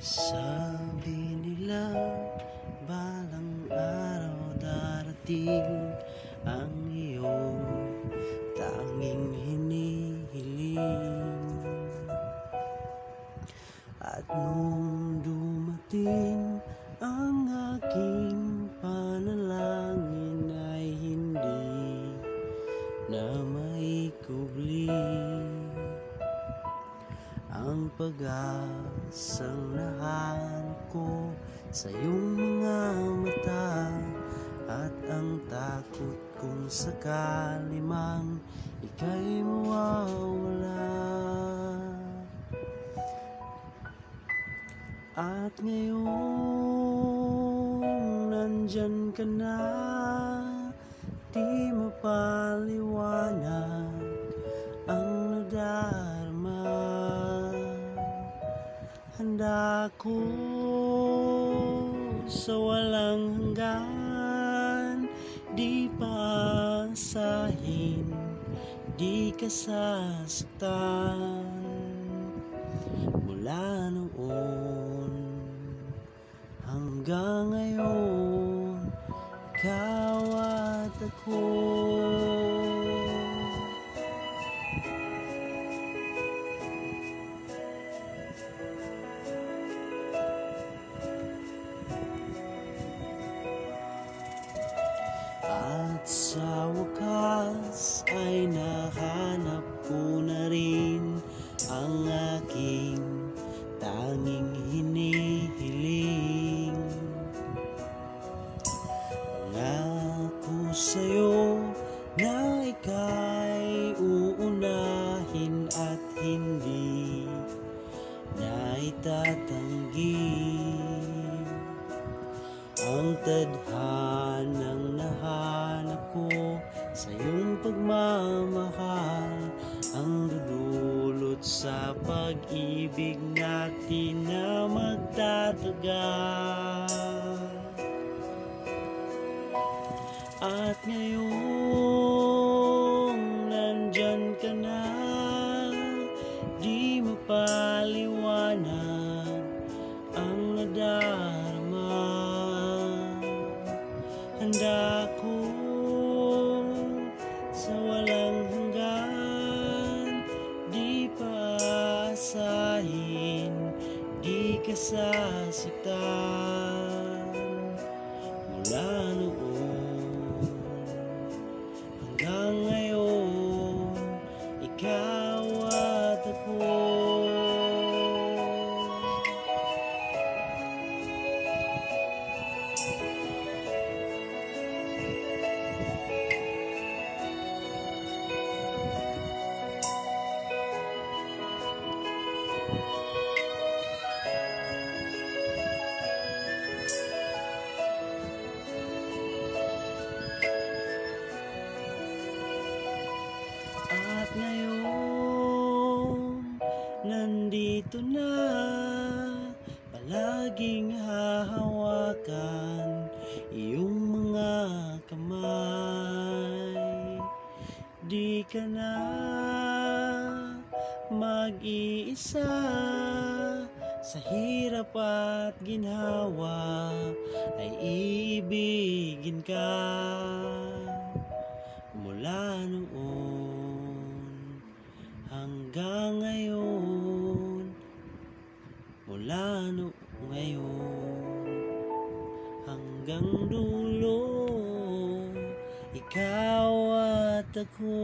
Sabi nila balang araw darating ang iyong tanging hinihiling. At nung dumating ang aking panalangin ay hindi na maikubli ang pag-asang nahanap ko sa iyong mga mata, at ang takot kung sakali mang ika'y mawawala. At ngayong nandyan ka na, di mapaliwanag ang nadarama. Handa ko sa walang hanggan, di paasahin, di ka sasaktan. Mula noon hanggang ngayon, ikaw at ako. At sa wakas ay nahanap ko na rin ang aking tanging hinihiling. Nangako sa'yo na ika'y uunahin at hindi na itatanggi ang tadhanang nahanap ko sa iyong pagmamahal, ang dudulot sa pag-ibig natin na magtatagal. At ngayong nandyan ka na, di mapaliwanag ang nadarama. Handa ko sa walang hanggan, di paasahin, di ka sasaktan. Mula noon hanggang ngayon, ikaw at ako. At ngayon, nandito na, palaging hahawakan iyong mga kamay. Di ka na mag-iisa sa hirap at ginhawa, ay iibigin ka. Mula noon hanggang ngayon, mula ngayon hanggang dulo, ikaw at ako.